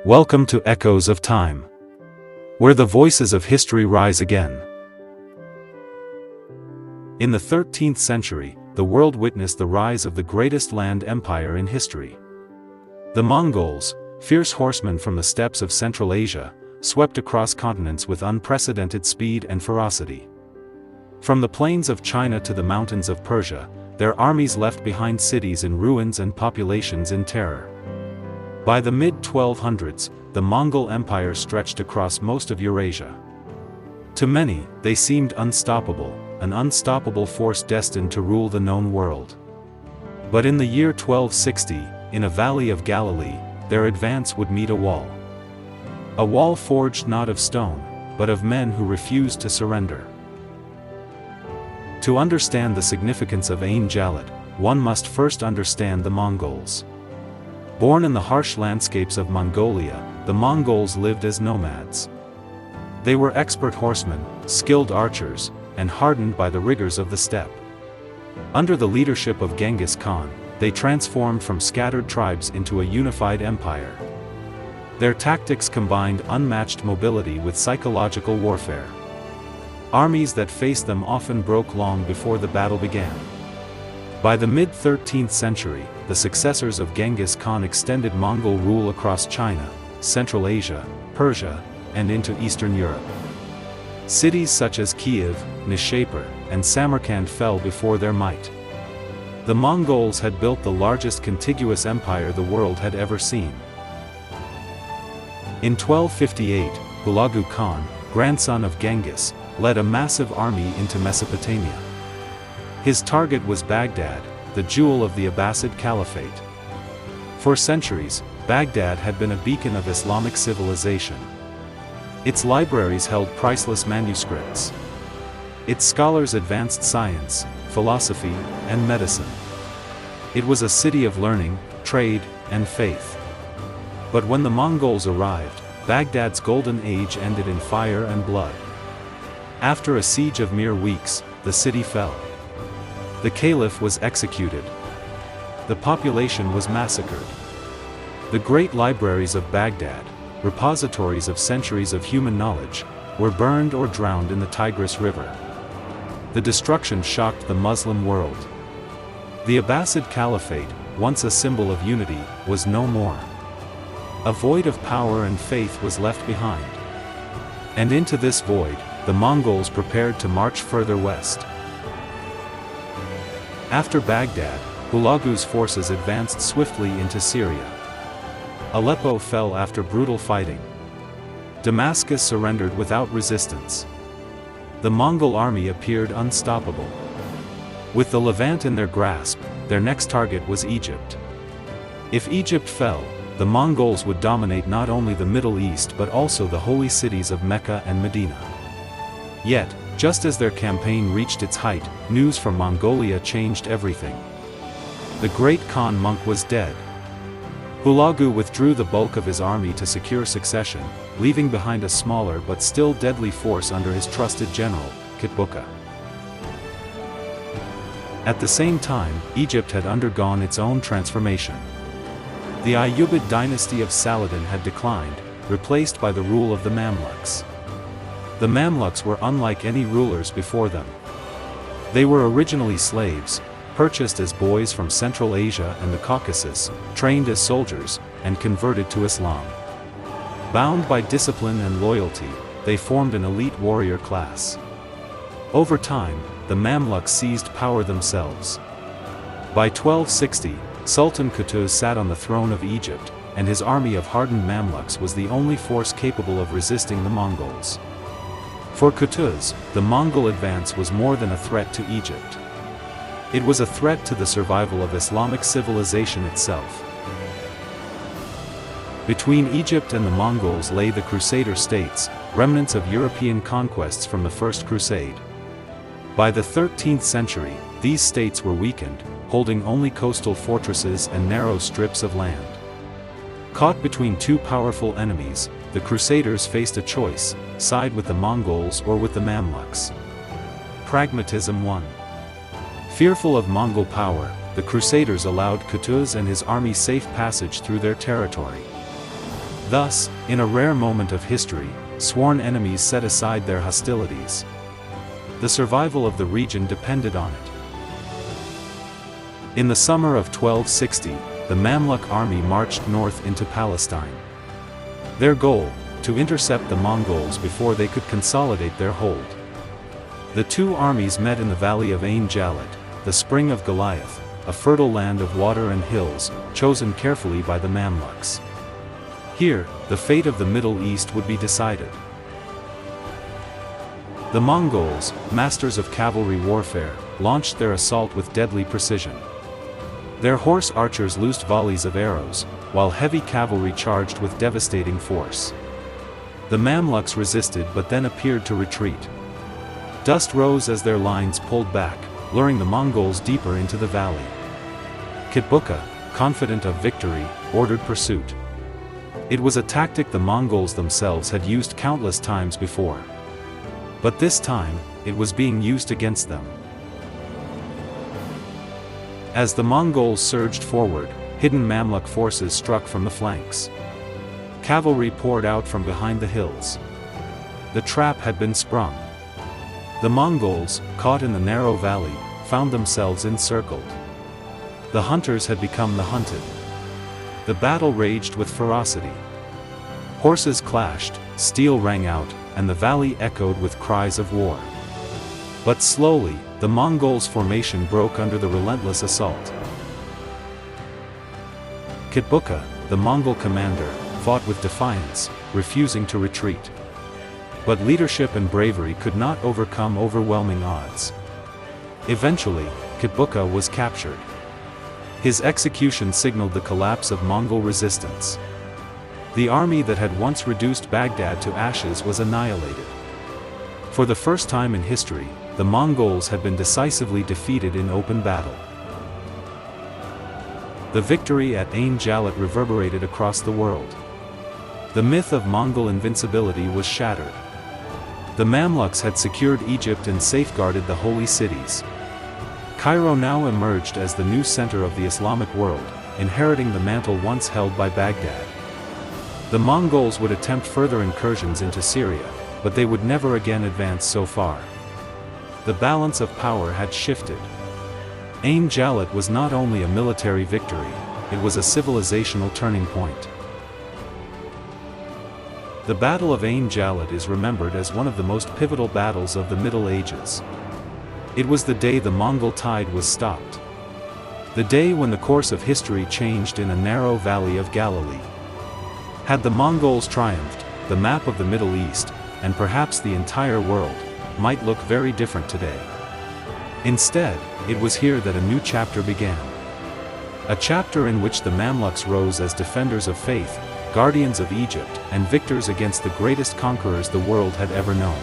Welcome to Echoes of Time, where the voices of history rise again. In the 13th century, the world witnessed the rise of the greatest land empire in history. The Mongols, fierce horsemen from the steppes of Central Asia, swept across continents with unprecedented speed and ferocity. From the plains of China to the mountains of Persia, their armies left behind cities in ruins and populations in terror. By the mid-1200s, the Mongol Empire stretched across most of Eurasia. To many, they seemed unstoppable, an unstoppable force destined to rule the known world. But in the year 1260, in a valley of Galilee, their advance would meet a wall. A wall forged not of stone, but of men who refused to surrender. To understand the significance of Ain Jālūt, one must first understand the Mongols. Born in the harsh landscapes of Mongolia, the Mongols lived as nomads. They were expert horsemen, skilled archers, and hardened by the rigors of the steppe. Under the leadership of Genghis Khan, they transformed from scattered tribes into a unified empire. Their tactics combined unmatched mobility with psychological warfare. Armies that faced them often broke long before the battle began. By the mid-13th century, the successors of Genghis Khan extended Mongol rule across China, Central Asia, Persia, and into Eastern Europe. Cities such as Kiev, Nishapur, and Samarkand fell before their might. The Mongols had built the largest contiguous empire the world had ever seen. In 1258, Hulagu Khan, grandson of Genghis, led a massive army into Mesopotamia. His target was Baghdad, the jewel of the Abbasid Caliphate. For centuries, Baghdad had been a beacon of Islamic civilization. Its libraries held priceless manuscripts. Its scholars advanced science, philosophy, and medicine. It was a city of learning, trade, and faith. But when the Mongols arrived, Baghdad's golden age ended in fire and blood. After a siege of mere weeks, the city fell. The caliph was executed. The population was massacred. The great libraries of Baghdad, repositories of centuries of human knowledge, were burned or drowned in the Tigris River. The destruction shocked the Muslim world. The Abbasid Caliphate, once a symbol of unity, was no more. A void of power and faith was left behind. And into this void, the Mongols prepared to march further west. After Baghdad, Hulagu's forces advanced swiftly into Syria. Aleppo fell after brutal fighting. Damascus surrendered without resistance. The Mongol army appeared unstoppable. With the Levant in their grasp, their next target was Egypt. If Egypt fell, the Mongols would dominate not only the Middle East but also the holy cities of Mecca and Medina. Yet, just as their campaign reached its height, news from Mongolia changed everything. The great Khan monk was dead. Hulagu withdrew the bulk of his army to secure succession, leaving behind a smaller but still deadly force under his trusted general, Kitbuka. At the same time, Egypt had undergone its own transformation. The Ayyubid dynasty of Saladin had declined, replaced by the rule of the Mamluks. The Mamluks were unlike any rulers before them. They were originally slaves, purchased as boys from Central Asia and the Caucasus, trained as soldiers, and converted to Islam. Bound by discipline and loyalty, they formed an elite warrior class. Over time, the Mamluks seized power themselves. By 1260, Sultan Qutuz sat on the throne of Egypt, and his army of hardened Mamluks was the only force capable of resisting the Mongols. For Qutuz, the Mongol advance was more than a threat to Egypt. It was a threat to the survival of Islamic civilization itself. Between Egypt and the Mongols lay the Crusader states, remnants of European conquests from the First Crusade. By the 13th century, these states were weakened, holding only coastal fortresses and narrow strips of land. Caught between two powerful enemies, the Crusaders faced a choice: side with the Mongols or with the Mamluks. Pragmatism won. Fearful of Mongol power, the Crusaders allowed Qutuz and his army safe passage through their territory. Thus, in a rare moment of history, sworn enemies set aside their hostilities. The survival of the region depended on it. In the summer of 1260, the Mamluk army marched north into Palestine. Their goal, to intercept the Mongols before they could consolidate their hold. The two armies met in the valley of Ain Jālūt, the spring of Goliath, a fertile land of water and hills, chosen carefully by the Mamluks. Here, the fate of the Middle East would be decided. The Mongols, masters of cavalry warfare, launched their assault with deadly precision. Their horse archers loosed volleys of arrows, while heavy cavalry charged with devastating force. The Mamluks resisted but then appeared to retreat. Dust rose as their lines pulled back, luring the Mongols deeper into the valley. Kitbuka, confident of victory, ordered pursuit. It was a tactic the Mongols themselves had used countless times before. But this time, it was being used against them. As the Mongols surged forward, hidden Mamluk forces struck from the flanks. Cavalry poured out from behind the hills. The trap had been sprung. The Mongols, caught in the narrow valley, found themselves encircled. The hunters had become the hunted. The battle raged with ferocity. Horses clashed, steel rang out, and the valley echoed with cries of war. But slowly, the Mongols' formation broke under the relentless assault. Kitbuka, the Mongol commander, fought with defiance, refusing to retreat. But leadership and bravery could not overcome overwhelming odds. Eventually, Kitbuka was captured. His execution signaled the collapse of Mongol resistance. The army that had once reduced Baghdad to ashes was annihilated. For the first time in history, the Mongols had been decisively defeated in open battle. The victory at Ain Jālūt reverberated across the world. The myth of Mongol invincibility was shattered. The Mamluks had secured Egypt and safeguarded the holy cities. Cairo now emerged as the new center of the Islamic world, inheriting the mantle once held by Baghdad. The Mongols would attempt further incursions into Syria, but they would never again advance so far. The balance of power had shifted. Ain Jālūt was not only a military victory, it was a civilizational turning point. The Battle of Ain Jālūt is remembered as one of the most pivotal battles of the Middle Ages. It was the day the Mongol tide was stopped. The day when the course of history changed in a narrow valley of Galilee. Had the Mongols triumphed, the map of the Middle East, and perhaps the entire world, might look very different today. Instead, it was here that a new chapter began. A chapter in which the Mamluks rose as defenders of faith, guardians of Egypt, and victors against the greatest conquerors the world had ever known.